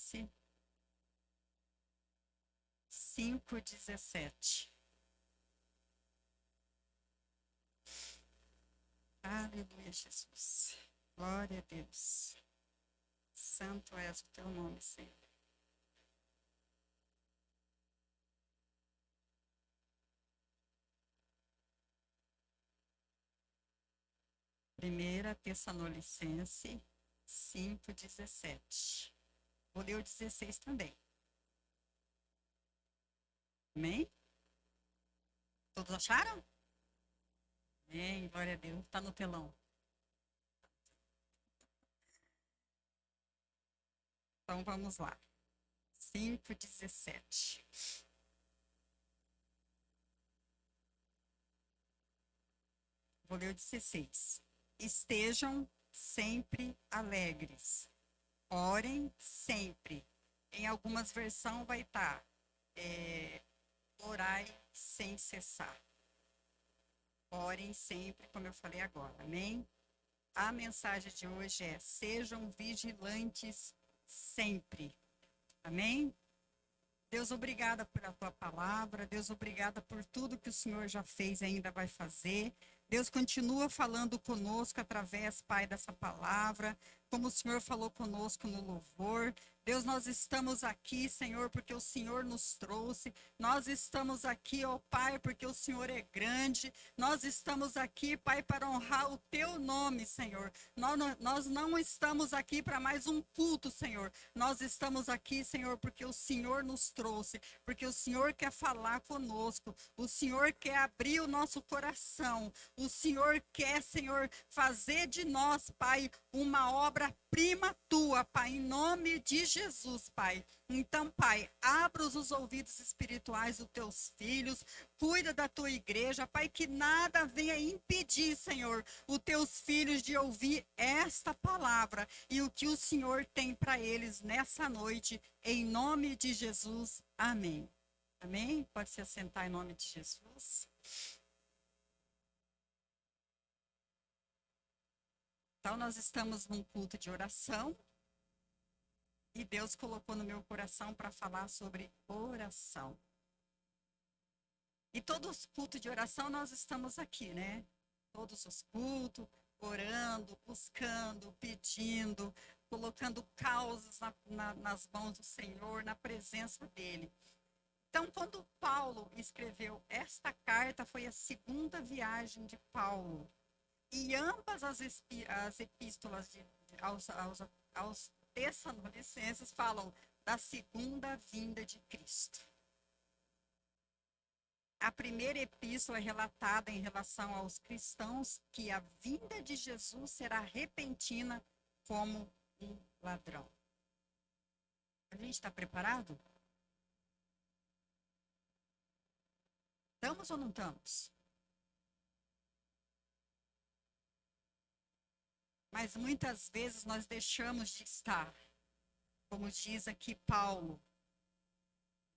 Tessalonicense 5:17. Aleluia, Jesus. Glória a Deus. Santo és o teu nome, Senhor. Primeira Tessalonicense 5:17. Vou ler o 16 também. Amém? Todos acharam? Amém, glória a Deus. Está no telão. Então vamos lá. 5:17. Vou ler o 16. Estejam sempre alegres. Orem sempre. Em algumas versões vai estar orai sem cessar. Orem sempre, como eu falei agora. Amém? A mensagem de hoje é: sejam vigilantes sempre. Amém? Deus, obrigada pela tua palavra. Deus, obrigada por tudo que o Senhor já fez e ainda vai fazer. Deus, continua falando conosco através, Pai, dessa palavra, como o Senhor falou conosco no louvor. Deus, nós estamos aqui, Senhor, porque o Senhor nos trouxe. Nós estamos aqui, ó Pai, porque o Senhor é grande. Nós estamos aqui, Pai, para honrar o teu nome, Senhor. Nós não estamos aqui para mais um culto, Senhor. Nós estamos aqui, Senhor, porque o Senhor nos trouxe, porque o Senhor quer falar conosco. O Senhor quer abrir o nosso coração. O Senhor quer, Senhor, fazer de nós, Pai, uma obra-prima tua, Pai, em nome de Jesus, Pai. Então, Pai, abra os ouvidos espirituais dos teus filhos, cuida da tua igreja, Pai, que nada venha impedir, Senhor, os teus filhos de ouvir esta palavra e o que o Senhor tem para eles nessa noite, em nome de Jesus. Amém. Amém? Pode se assentar em nome de Jesus. Então, nós estamos num culto de oração e Deus colocou no meu coração para falar sobre oração. E todos os cultos de oração nós estamos aqui, né? Todos os cultos, orando, buscando, pedindo, colocando causas nas mãos do Senhor, na presença dEle. Então, quando Paulo escreveu esta carta, foi a segunda viagem de Paulo. E ambas as epístolas aos Tessalonicenses falam da segunda vinda de Cristo. A primeira epístola é relatada em relação aos cristãos que a vinda de Jesus será repentina como um ladrão. A gente está preparado? Estamos ou não estamos? Mas muitas vezes nós deixamos de estar, como diz aqui Paulo,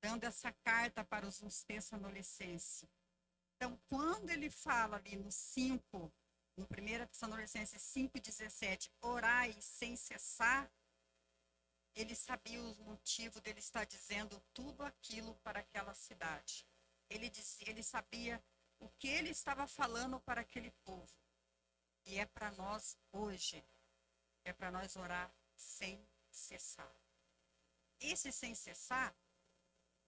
dando essa carta para os Tessalonicenses. Então, quando ele fala ali no 5, no 1 Tessalonicenses 5:17, orai sem cessar, ele sabia os motivos dele estar dizendo tudo aquilo para aquela cidade. Ele sabia o que ele estava falando para aquele povo. E é para nós hoje, é para nós orar sem cessar. Esse sem cessar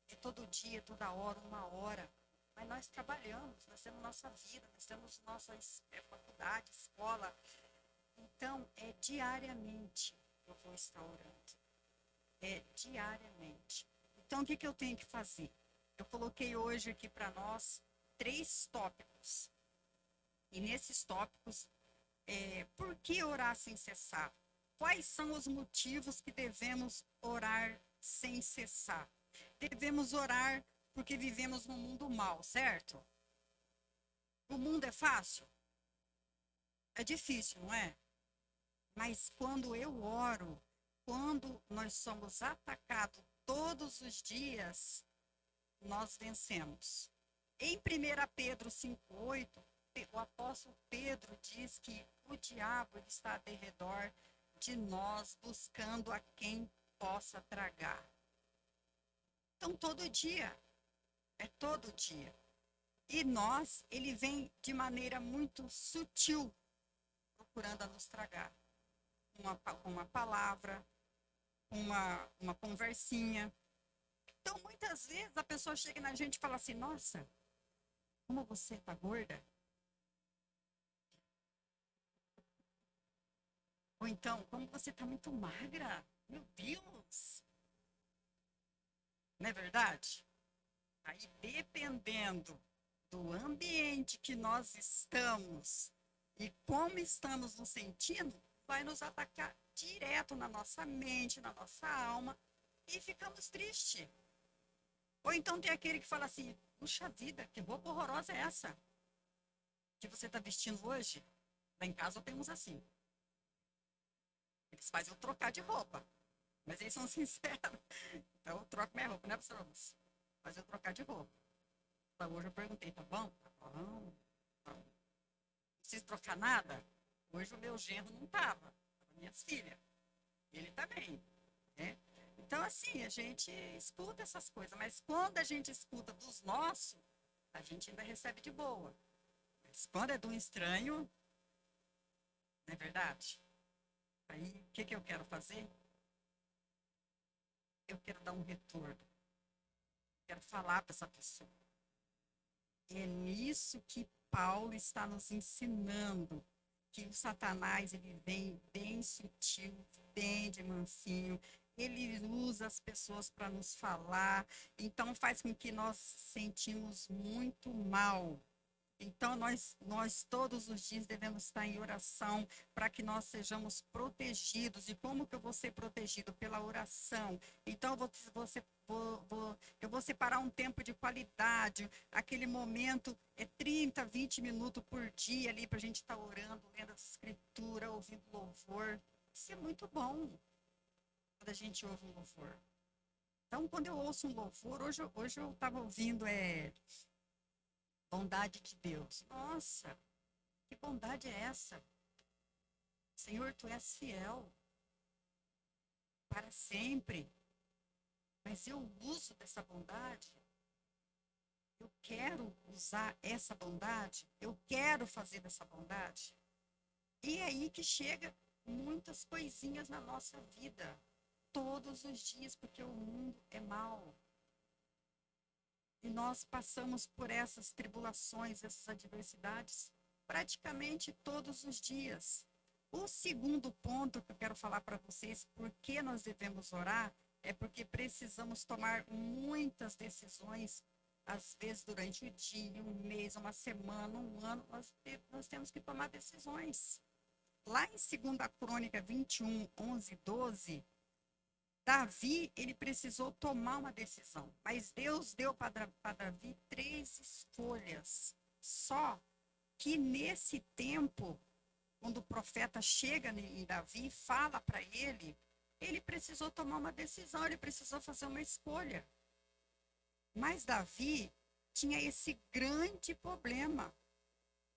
é todo dia, toda hora, uma hora. Mas nós trabalhamos, nós temos nossa vida, nós temos nossa faculdade, escola. Então, é diariamente que eu vou estar orando. É diariamente. Então, o que eu tenho que fazer? Eu coloquei hoje aqui para nós 3 tópicos. E nesses tópicos, por que orar sem cessar? Quais são os motivos que devemos orar sem cessar? Devemos orar porque vivemos num mundo mau, certo? O mundo é fácil? É difícil, não é? Mas quando eu oro, quando nós somos atacados todos os dias, nós vencemos. Em 1 Pedro 5:8, o apóstolo Pedro diz que o diabo está ao redor de nós, buscando a quem possa tragar. Então, todo dia, é todo dia. E ele vem de maneira muito sutil, procurando a nos tragar. Uma palavra, uma conversinha. Então, muitas vezes, a pessoa chega na gente e fala assim, nossa, como você tá gorda? Ou então, como você tá muito magra? Meu Deus! Não é verdade? Aí, dependendo do ambiente que nós estamos e como estamos nos sentindo, vai nos atacar direto na nossa mente, na nossa alma, e ficamos tristes. Ou então tem aquele que fala assim, puxa vida, que roupa horrorosa é essa que você está vestindo hoje? Lá em casa temos assim. Eles fazem eu trocar de roupa, mas eles são sinceros. Então eu troco minha roupa, né, professor? Mas eu trocar de roupa. Então, hoje eu perguntei, tá bom? Tá bom. Não preciso trocar nada? Hoje o meu genro não estava, minhas filhas. Ele tá bem, né? Então, assim, a gente escuta essas coisas, mas quando a gente escuta dos nossos, a gente ainda recebe de boa. Mas quando é de um estranho, não é verdade? Aí, o que eu quero fazer? Eu quero dar um retorno. Quero falar para essa pessoa. É nisso que Paulo está nos ensinando, que o Satanás ele vem bem sutil, bem de mansinho, ele usa as pessoas para nos falar, então faz com que nós sentimos muito mal. Então, nós todos os dias devemos estar em oração para que nós sejamos protegidos. E como que eu vou ser protegido? Pela oração. Então, eu vou separar um tempo de qualidade. Aquele momento é 30, 20 minutos por dia ali para a gente estar orando, lendo a escritura, ouvindo louvor. Isso é muito bom quando a gente ouve um louvor. Então, quando eu ouço um louvor, hoje eu estava ouvindo bondade de Deus. Nossa, que bondade é essa? Senhor, tu és fiel para sempre. Mas eu uso dessa bondade. Eu quero usar essa bondade. Eu quero fazer dessa bondade. E é aí que chega muitas coisinhas na nossa vida. Todos os dias, porque o mundo é mau. E nós passamos por essas tribulações, essas adversidades, praticamente todos os dias. O segundo ponto que eu quero falar para vocês, por que nós devemos orar, é porque precisamos tomar muitas decisões, às vezes durante o dia, um mês, uma semana, um ano, nós temos que tomar decisões. Lá em 2 Crônica 21, 11 e 12, Davi, ele precisou tomar uma decisão, mas Deus deu para Davi 3 escolhas. Só que nesse tempo, quando o profeta chega em Davi e fala para ele, ele precisou tomar uma decisão, ele precisou fazer uma escolha. Mas Davi tinha esse grande problema,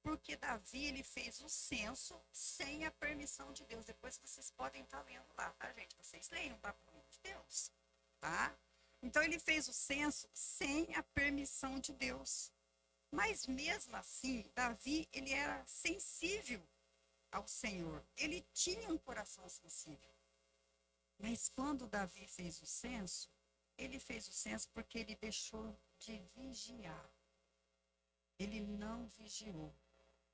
porque Davi ele fez o censo sem a permissão de Deus. Depois vocês podem estar lendo lá, tá, gente? Vocês leiam, tá? Pelo amor de Deus, tá? Então ele fez o censo sem a permissão de Deus. Mas mesmo assim, Davi ele era sensível ao Senhor. Ele tinha um coração sensível. Mas quando Davi fez o censo, ele fez o censo porque ele deixou de vigiar. Ele não vigiou.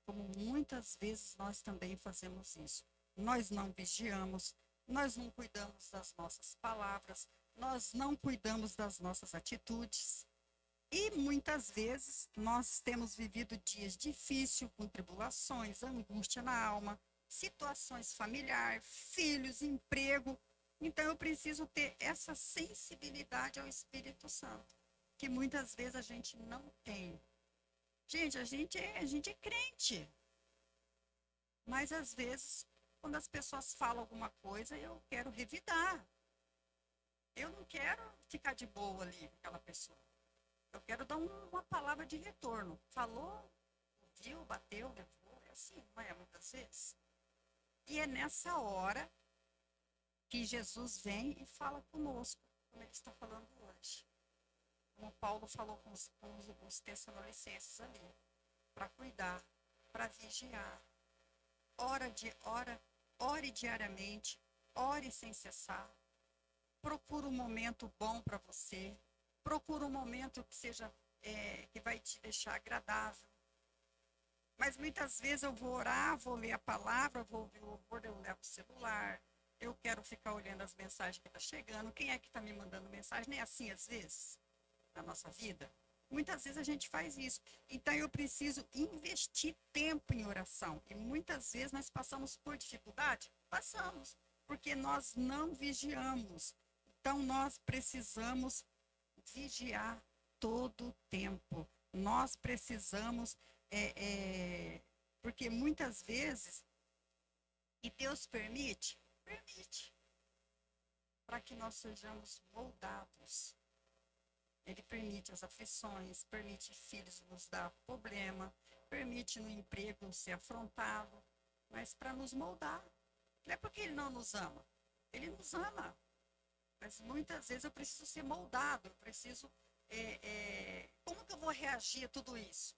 Como muitas vezes nós também fazemos isso. Nós não vigiamos, nós não cuidamos das nossas palavras, nós não cuidamos das nossas atitudes. E muitas vezes nós temos vivido dias difíceis, com tribulações, angústia na alma, situações familiares, filhos, emprego. Então eu preciso ter essa sensibilidade ao Espírito Santo, que muitas vezes a gente não tem. Gente, a gente é crente. Mas às vezes, quando as pessoas falam alguma coisa, eu quero revidar. Eu não quero ficar de boa ali com aquela pessoa. Eu quero dar uma palavra de retorno. Falou, ouviu, bateu, levou. É assim, não é? Muitas vezes. E é nessa hora que Jesus vem e fala conosco, como ele está falando hoje. Como Paulo falou com os Tessalonicenses ali, para cuidar, para vigiar. Ore diariamente, ore sem cessar. Procura um momento bom para você. Procura um momento que seja que vai te deixar agradável. Mas muitas vezes eu vou orar, vou ler a palavra, vou ouvir o louvor, eu levo o celular. Eu quero ficar olhando as mensagens que estão chegando. Quem é que está me mandando mensagem? Nem assim, às vezes, na nossa vida. Muitas vezes a gente faz isso. Então, eu preciso investir tempo em oração. E muitas vezes nós passamos por dificuldade? Passamos. Porque nós não vigiamos. Então, nós precisamos vigiar todo o tempo. Nós precisamos, porque muitas vezes, e Deus permite, para que nós sejamos moldados. Ele permite as aflições, permite filhos nos dar problema, permite no emprego ser afrontado, mas para nos moldar. Não é porque ele não nos ama, ele nos ama. Mas muitas vezes eu preciso ser moldado, eu preciso. Como que eu vou reagir a tudo isso?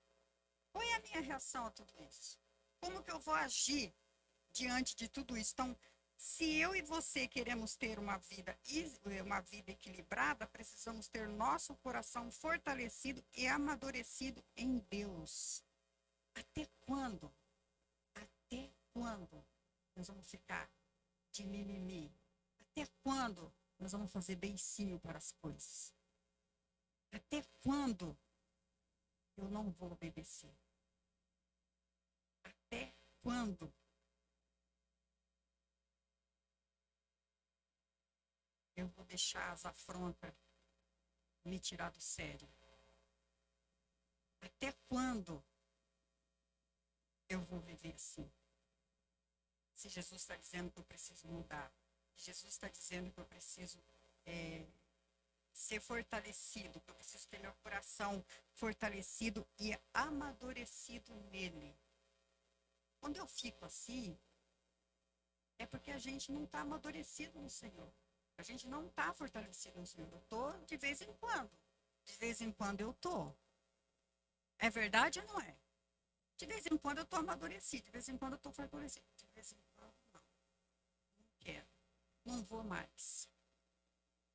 Qual é a minha reação a tudo isso? Como que eu vou agir diante de tudo isso? Então, se eu e você queremos ter uma vida equilibrada, precisamos ter nosso coração fortalecido e amadurecido em Deus. Até quando? Até quando nós vamos ficar de mimimi? Até quando nós vamos fazer beicinho para as coisas? Até quando eu não vou obedecer? Até quando eu vou deixar as afrontas me tirar do sério? Até quando eu vou viver assim? Se Jesus está dizendo que eu preciso mudar, Jesus está dizendo que eu preciso ser fortalecido, que eu preciso ter meu coração fortalecido e amadurecido nele. Quando eu fico assim, é porque a gente não está amadurecido no Senhor. A gente não está fortalecido no Senhor. Eu estou de vez em quando. De vez em quando eu estou. É verdade ou não é? De vez em quando eu estou amadurecido. De vez em quando eu estou fortalecido. De vez em quando não. Não quero. Não vou mais.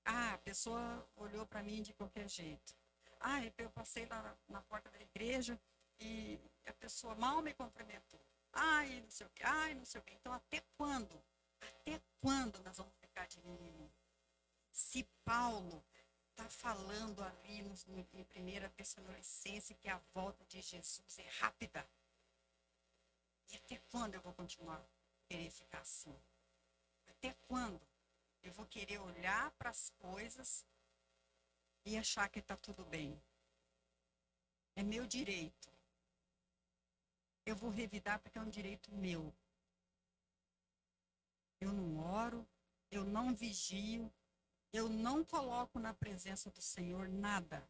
Ah, a pessoa olhou para mim de qualquer jeito. Ah, eu passei lá na porta da igreja e a pessoa mal me cumprimentou. Ai, não sei o quê, ai, não sei o quê. Então, até quando? Até quando nós vamos ficar de mimimi? Se Paulo está falando ali em 1 Tessalonicenses que a volta de Jesus é rápida. E até quando eu vou continuar a querer ficar assim? Até quando eu vou querer olhar para as coisas e achar que está tudo bem? É meu direito. Eu vou revidar porque é um direito meu. Eu não oro, eu não vigio, eu não coloco na presença do Senhor nada.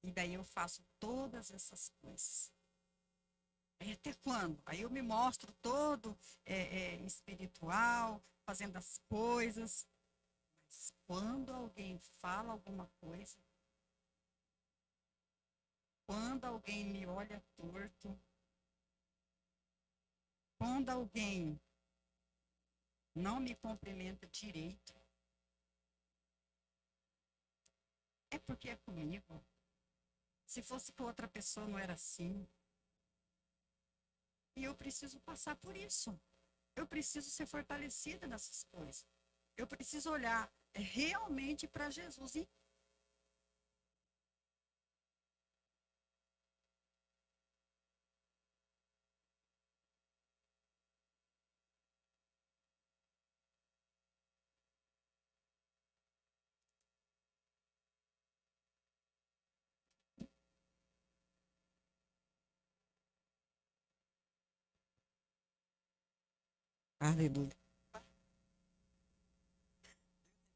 E daí eu faço todas essas coisas. Aí até quando? Aí eu me mostro todo espiritual, fazendo as coisas. Mas quando alguém fala alguma coisa, quando alguém me olha torto, quando alguém não me cumprimenta direito, é porque é comigo. Se fosse com outra pessoa, não era assim. E eu preciso passar por isso. Eu preciso ser fortalecida nessas coisas. Eu preciso olhar realmente para Jesus. E aleluia.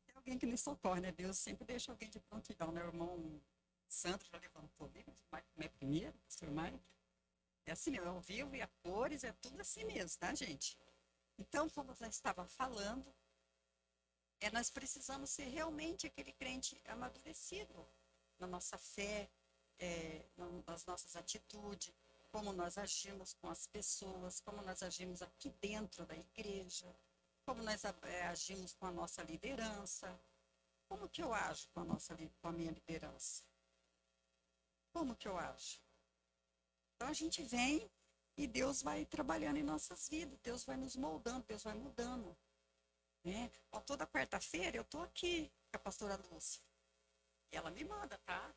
Tem alguém que nos socorre, né? Deus sempre deixa alguém de prontidão, né? O irmão Sandro já levantou ali, mas é primeiro, pastor Mário. É assim mesmo, é ao vivo e a cores, é tudo assim mesmo, tá, gente? Então, como eu já estava falando, Nós precisamos ser realmente aquele crente amadurecido na nossa fé, nas nossas atitudes, como nós agimos com as pessoas, como nós agimos aqui dentro da igreja, como nós agimos com a nossa liderança. Como que eu ajo com a minha liderança? Como que eu ajo? Então a gente vem e Deus vai trabalhando em nossas vidas, Deus vai nos moldando, Deus vai mudando. Né? Ó, toda quarta-feira eu estou aqui com a pastora Lúcia. E ela me manda, tá?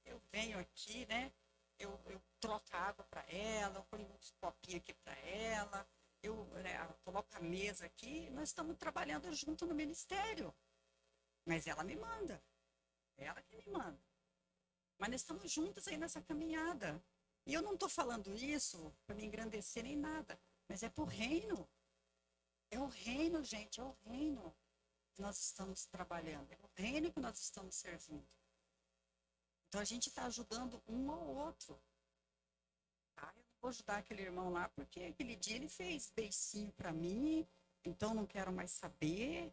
Eu venho aqui, né? Eu troco a água para ela, eu ponho uns copinhos aqui para ela, eu coloco a mesa aqui. Nós estamos trabalhando junto no ministério. Mas ela me manda. É ela que me manda. Mas nós estamos juntos aí nessa caminhada. E eu não estou falando isso para me engrandecer nem nada, mas é para o reino. É o reino, gente, é o reino que nós estamos trabalhando, é o reino que nós estamos servindo. Então a gente está ajudando um ao outro. Tá? Eu não vou ajudar aquele irmão lá porque aquele dia ele fez beicinho para mim, então não quero mais saber.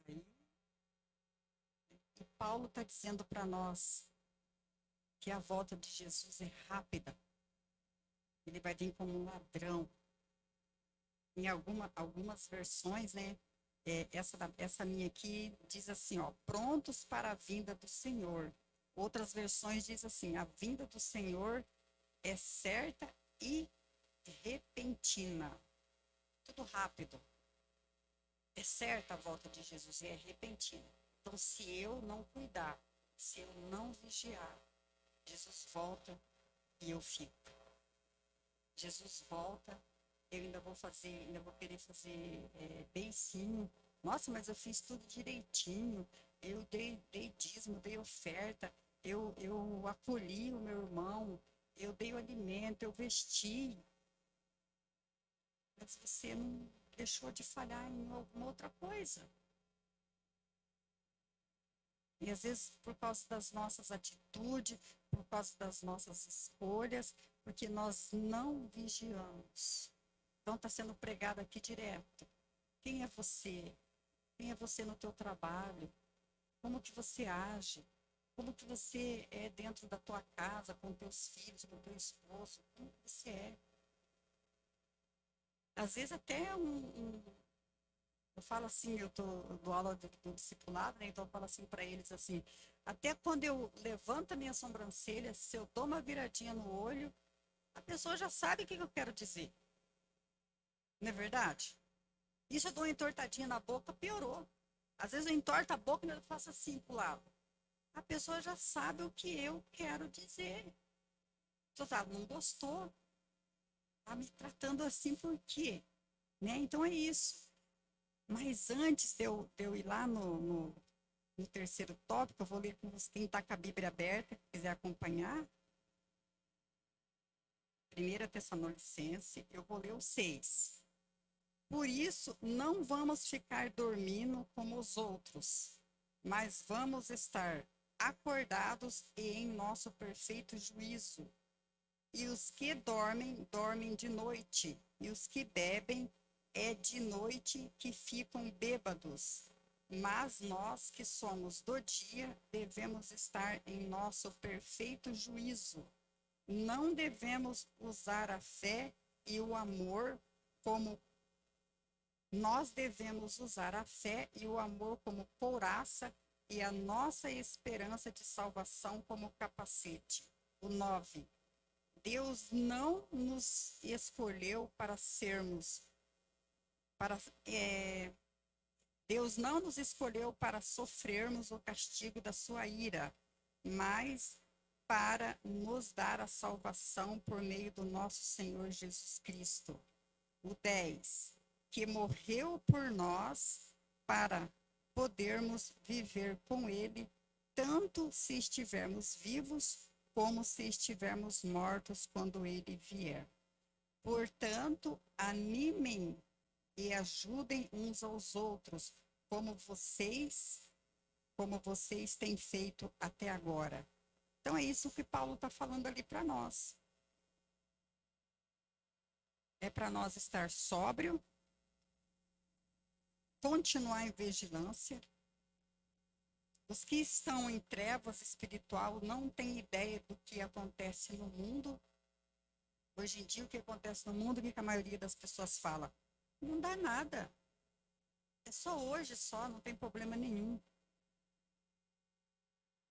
Aí, e Paulo está dizendo para nós que a volta de Jesus é rápida. Ele vai vir como um ladrão. Em algumas versões, né? Essa minha aqui diz assim, ó, prontos para a vinda do Senhor. Outras versões diz assim, a vinda do Senhor é certa e repentina. Tudo rápido. É certa a volta de Jesus e é repentina. Então, se eu não cuidar, se eu não vigiar, Jesus volta e eu fico. Jesus volta, eu ainda vou querer fazer beicinho. Nossa, mas eu fiz tudo direitinho. Eu dei dízimo, dei oferta, eu acolhi o meu irmão, eu dei o alimento, eu vesti. Mas você não deixou de falhar em alguma outra coisa. E às vezes por causa das nossas atitudes, por causa das nossas escolhas, porque nós não vigiamos. Então está sendo pregado aqui direto. Quem é você? Quem é você no teu trabalho? Como que você age? Como que você é dentro da tua casa, com teus filhos, com teu esposo? Como que você é? Às vezes até eu falo assim, eu dou aula do discipulado, né? Então eu falo assim para eles assim, até quando eu levanto a minha sobrancelha, se eu dou uma viradinha no olho, a pessoa já sabe o que eu quero dizer. Não é verdade? Isso eu dou uma entortadinha na boca, piorou. Às vezes eu entorto a boca e eu faço assim pro lado. A pessoa já sabe o que eu quero dizer. A pessoa fala, não gostou. Tá me tratando assim por quê? Né? Então é isso. Mas antes de eu ir lá no terceiro tópico, eu vou ler com quem está com a Bíblia aberta, quiser acompanhar. 1 Tessalonicense, eu vou ler o 6. Por isso, não vamos ficar dormindo como os outros, mas vamos estar acordados e em nosso perfeito juízo. E os que dormem, dormem de noite, e os que bebem, é de noite que ficam bêbados. Mas nós que somos do dia, devemos estar em nosso perfeito juízo. Não devemos usar a fé e o amor como nós devemos usar a fé e o amor como couraça e a nossa esperança de salvação como capacete. O 9. Deus não nos escolheu para sermos, para, Deus não nos escolheu para sofrermos o castigo da sua ira, mas para nos dar a salvação por meio do nosso Senhor Jesus Cristo. O 10, que morreu por nós para podermos viver com ele, tanto se estivermos vivos, como se estivermos mortos quando ele vier. Portanto, animem e ajudem uns aos outros, como vocês têm feito até agora. Então é isso que Paulo está falando ali para nós. É para nós estar sóbrio, continuar em vigilância. Os que estão em trevas espiritual não têm ideia do que acontece no mundo. Hoje em dia, o que acontece no mundo, o que a maioria das pessoas fala? Não dá nada. É só hoje, só, não tem problema nenhum.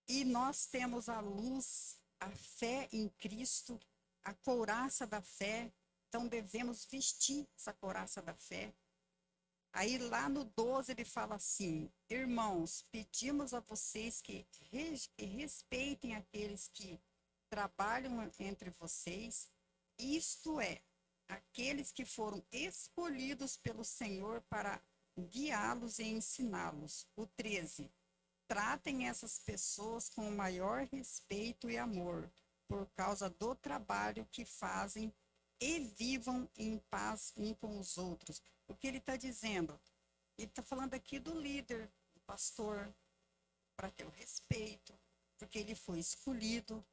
E nós temos a luz, a fé em Cristo, a couraça da fé. Então, devemos vestir essa couraça da fé. Aí, lá no 12, ele fala assim: irmãos, pedimos a vocês que respeitem aqueles que trabalham entre vocês, isto é, aqueles que foram escolhidos pelo Senhor para guiá-los e ensiná-los. O 13. Tratem essas pessoas com o maior respeito e amor, por causa do trabalho que fazem e vivam em paz um com os outros. O que ele está dizendo? Ele está falando aqui do líder, do pastor, para ter o respeito, porque ele foi escolhido.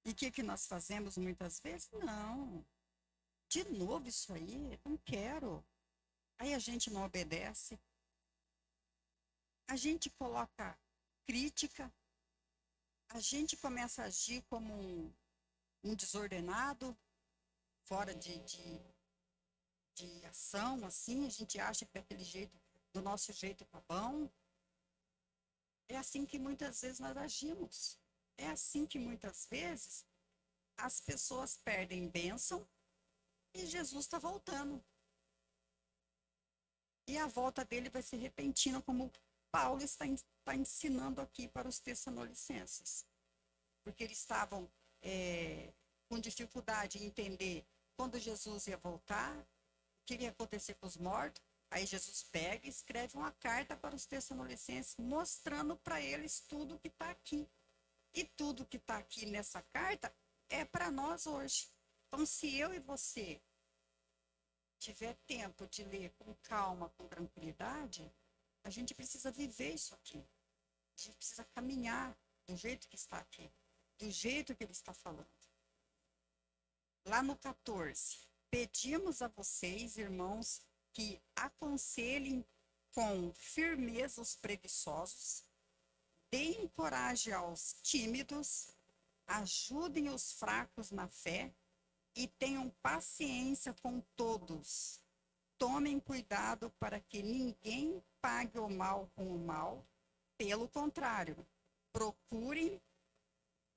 E o que nós fazemos muitas vezes? Não. De novo isso aí? Não quero. Aí a gente não obedece. A gente coloca crítica. A gente começa a agir como um desordenado, fora de ação, assim. A gente acha que daquele jeito, do nosso jeito tá bom. É assim que muitas vezes nós agimos. É assim que muitas vezes as pessoas perdem bênção e Jesus está voltando. E a volta dele vai ser repentina, como Paulo está ensinando aqui para os Tessalonicenses. Porque eles estavam com dificuldade em entender quando Jesus ia voltar, o que ia acontecer com os mortos. Aí Jesus pega e escreve uma carta para os Tessalonicenses, mostrando para eles tudo que está aqui. E tudo que está aqui nessa carta é para nós hoje. Então, se eu e você tiver tempo de ler com calma, com tranquilidade, a gente precisa viver isso aqui. A gente precisa caminhar do jeito que está aqui, do jeito que ele está falando. Lá no 14, pedimos a vocês, irmãos, que aconselhem com firmeza os preguiçosos, deem coragem aos tímidos, ajudem os fracos na fé e tenham paciência com todos. Tomem cuidado para que ninguém pague o mal com o mal. Pelo contrário, procurem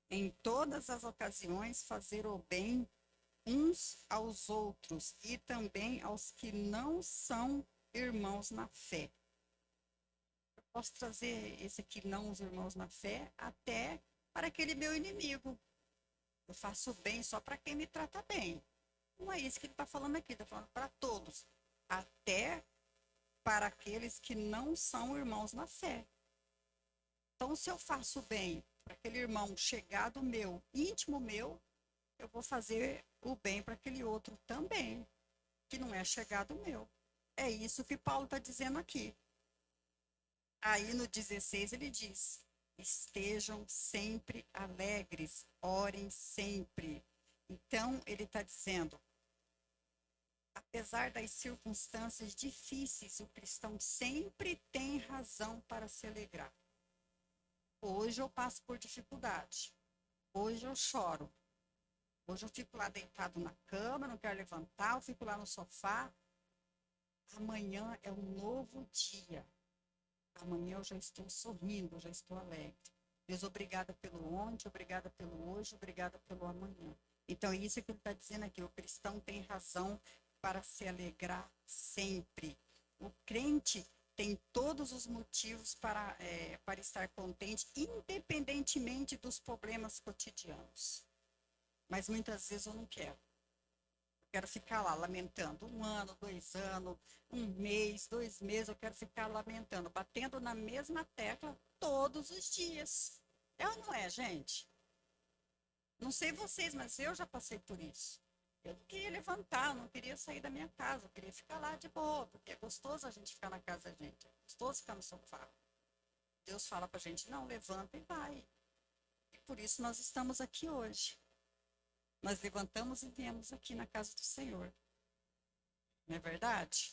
em todas as ocasiões fazer o bem uns aos outros e também aos que não são irmãos na fé. Eu posso trazer esse aqui, não os irmãos na fé, até para aquele meu inimigo. Eu faço bem só para quem me trata bem. Não é isso que ele está falando aqui, está falando para todos. Até para aqueles que não são irmãos na fé. Então, se eu faço bem para aquele irmão chegado meu, íntimo meu, eu vou fazer o bem para aquele outro também, que não é chegado meu. É isso que Paulo está dizendo aqui. Aí no 16 ele diz: estejam sempre alegres, orem sempre. Então ele está dizendo, apesar das circunstâncias difíceis, o cristão sempre tem razão para se alegrar. Hoje eu passo por dificuldade. Hoje eu choro. Hoje eu fico lá deitado na cama, não quero levantar, eu fico lá no sofá. Amanhã é um novo dia. Amanhã eu já estou sorrindo, eu já estou alegre. Deus, obrigada pelo ontem, obrigada pelo hoje, obrigada pelo amanhã. Então, é isso que ele está dizendo aqui. O cristão tem razão para se alegrar sempre. O crente tem todos os motivos para estar contente, independentemente dos problemas cotidianos. Mas muitas vezes eu não quero. Eu quero ficar lá lamentando 1 ano, 2 anos, 1 mês, 2 meses. Eu quero ficar lamentando, batendo na mesma tecla todos os dias. É ou não é, gente? Não sei vocês, mas eu já passei por isso. Eu não queria levantar, eu não queria sair da minha casa, eu queria ficar lá de boa, porque é gostoso a gente ficar na casa da gente, é gostoso ficar no sofá. Deus fala pra gente, não, levanta e vai. E por isso nós estamos aqui hoje. Nós levantamos e viemos aqui na casa do Senhor. Não é verdade?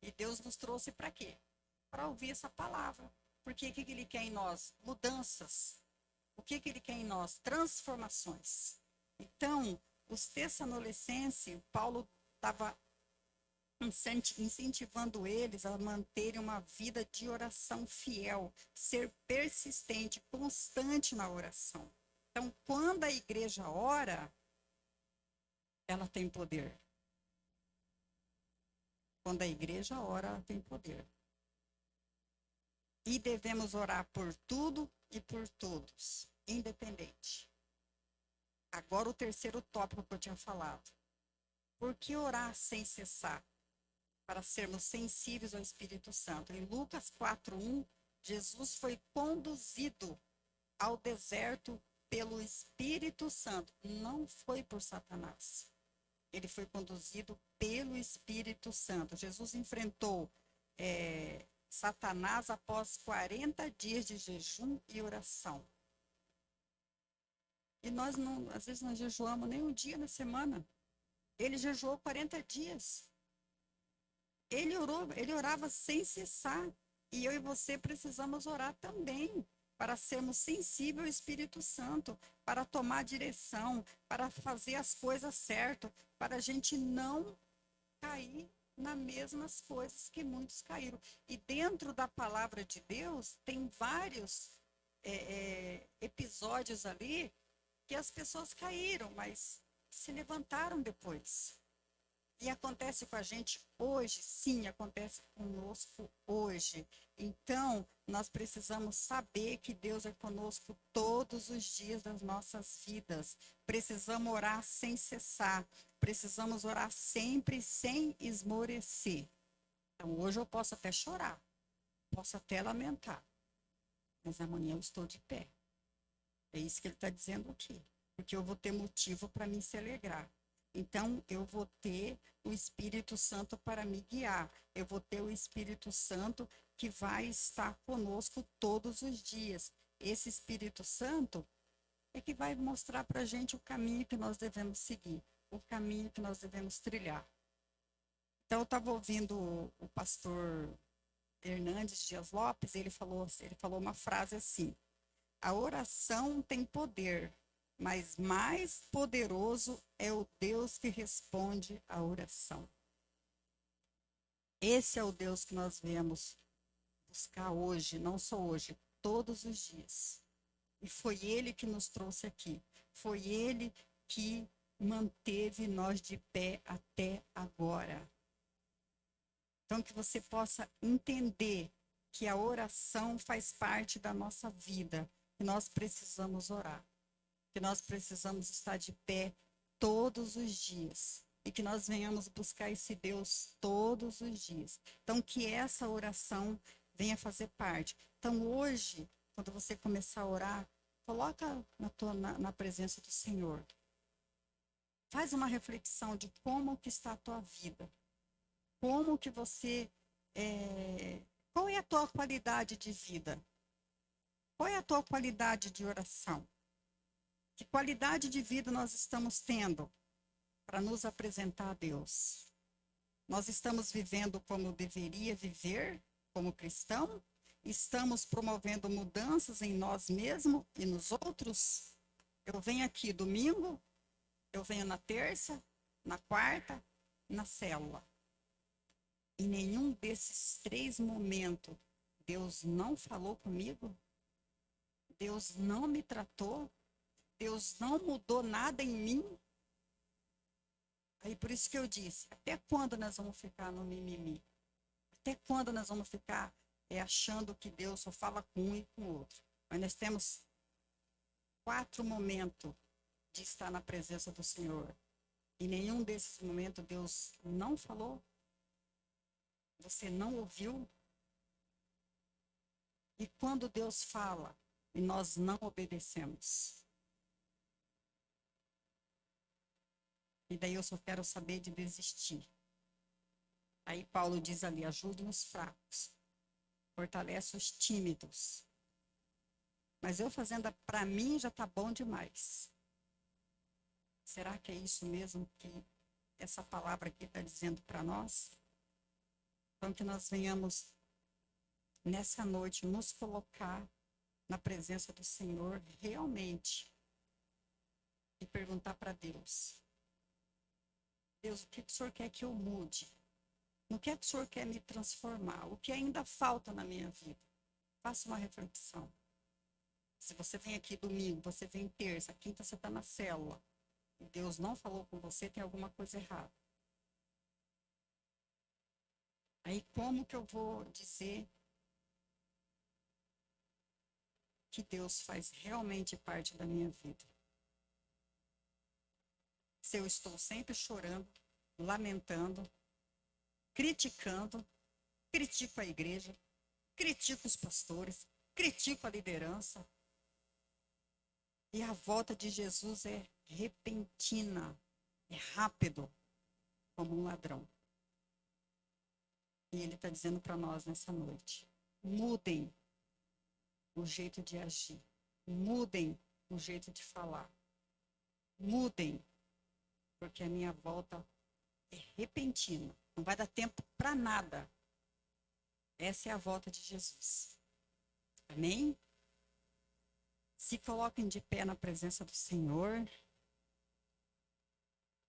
E Deus nos trouxe para quê? Para ouvir essa palavra. Porque o que Ele quer em nós? Mudanças. O que Ele quer em nós? Transformações. Então, os Tessalonicenses, Paulo estava incentivando eles a manterem uma vida de oração fiel, ser persistente, constante na oração. Então, quando a igreja ora, ela tem poder. Quando a igreja ora, ela tem poder. E devemos orar por tudo e por todos, independente. Agora o terceiro tópico que eu tinha falado. Por que orar sem cessar? Para sermos sensíveis ao Espírito Santo. Em Lucas 4:1, Jesus foi conduzido ao deserto pelo Espírito Santo. Não foi por Satanás. Ele foi conduzido pelo Espírito Santo. Jesus enfrentou Satanás após 40 dias de jejum e oração. E nós não, às vezes nós jejuamos nem um dia na semana. Ele jejuou 40 dias. Ele orava sem cessar. E eu e você precisamos orar também para sermos sensíveis ao Espírito Santo, para tomar direção, para fazer as coisas certas, para a gente não cair nas mesmas coisas que muitos caíram. E dentro da palavra de Deus, tem vários episódios ali que as pessoas caíram, mas se levantaram depois. E acontece com a gente hoje, sim, acontece conosco hoje. Então, nós precisamos saber que Deus é conosco todos os dias das nossas vidas. Precisamos orar sem cessar. Precisamos orar sempre sem esmorecer. Então, hoje eu posso até chorar, posso até lamentar, mas amanhã eu estou de pé. É isso que ele está dizendo aqui. Porque eu vou ter motivo para me se alegrar. Então, eu vou ter o Espírito Santo para me guiar. Eu vou ter o Espírito Santo que vai estar conosco todos os dias. Esse Espírito Santo é que vai mostrar para a gente o caminho que nós devemos seguir, o caminho que nós devemos trilhar. Então, eu estava ouvindo o pastor Hernandes Dias Lopes, ele falou uma frase assim: a oração tem poder, mas mais poderoso é o Deus que responde à oração. Esse é o Deus que nós viemos buscar hoje, não só hoje, todos os dias. E foi Ele que nos trouxe aqui. Foi Ele que manteve nós de pé até agora. Então, que você possa entender que a oração faz parte da nossa vida, que nós precisamos orar, que nós precisamos estar de pé todos os dias e que nós venhamos buscar esse Deus todos os dias. Então, que essa oração venha fazer parte. Então, hoje, quando você começar a orar, coloca na presença do Senhor. Faz uma reflexão de como que está a tua vida. Como que você... qual é a tua qualidade de vida? Qual é a tua qualidade de oração? Que qualidade de vida nós estamos tendo para nos apresentar a Deus? Nós estamos vivendo como deveria viver, como cristão? Estamos promovendo mudanças em nós mesmos e nos outros? Eu venho aqui domingo, eu venho na terça, na quarta, na célula. Em nenhum desses 3 momentos, Deus não falou comigo? Deus não me tratou? Deus não mudou nada em mim? Aí por isso que eu disse, até quando nós vamos ficar no mimimi? Até quando nós vamos ficar achando que Deus só fala com um e com o outro? Mas nós temos 4 momentos de estar na presença do Senhor. E nenhum desses momentos Deus não falou? Você não ouviu? E quando Deus fala e nós não obedecemos? E daí eu só quero saber de desistir. Aí Paulo diz ali, ajude os fracos, fortalece os tímidos. Mas eu fazendo para mim já está bom demais. Será que é isso mesmo que essa palavra aqui está dizendo para nós? Então, que nós venhamos nessa noite nos colocar na presença do Senhor realmente e perguntar para Deus: Deus, o que o Senhor quer que eu mude? No que é que o Senhor quer me transformar? O que ainda falta na minha vida? Faça uma reflexão. Se você vem aqui domingo, você vem terça, quinta você está na célula, e Deus não falou com você, tem alguma coisa errada. Aí como que eu vou dizer que Deus faz realmente parte da minha vida? Se eu estou sempre chorando, lamentando, criticando, critico a igreja, critico os pastores, critico a liderança. E a volta de Jesus é repentina, é rápido, como um ladrão. E ele está dizendo para nós nessa noite: mudem o jeito de agir, mudem o jeito de falar, mudem, porque a minha volta é repentina, não vai dar tempo para nada. Essa é a volta de Jesus. Amém? Se coloquem de pé na presença do Senhor.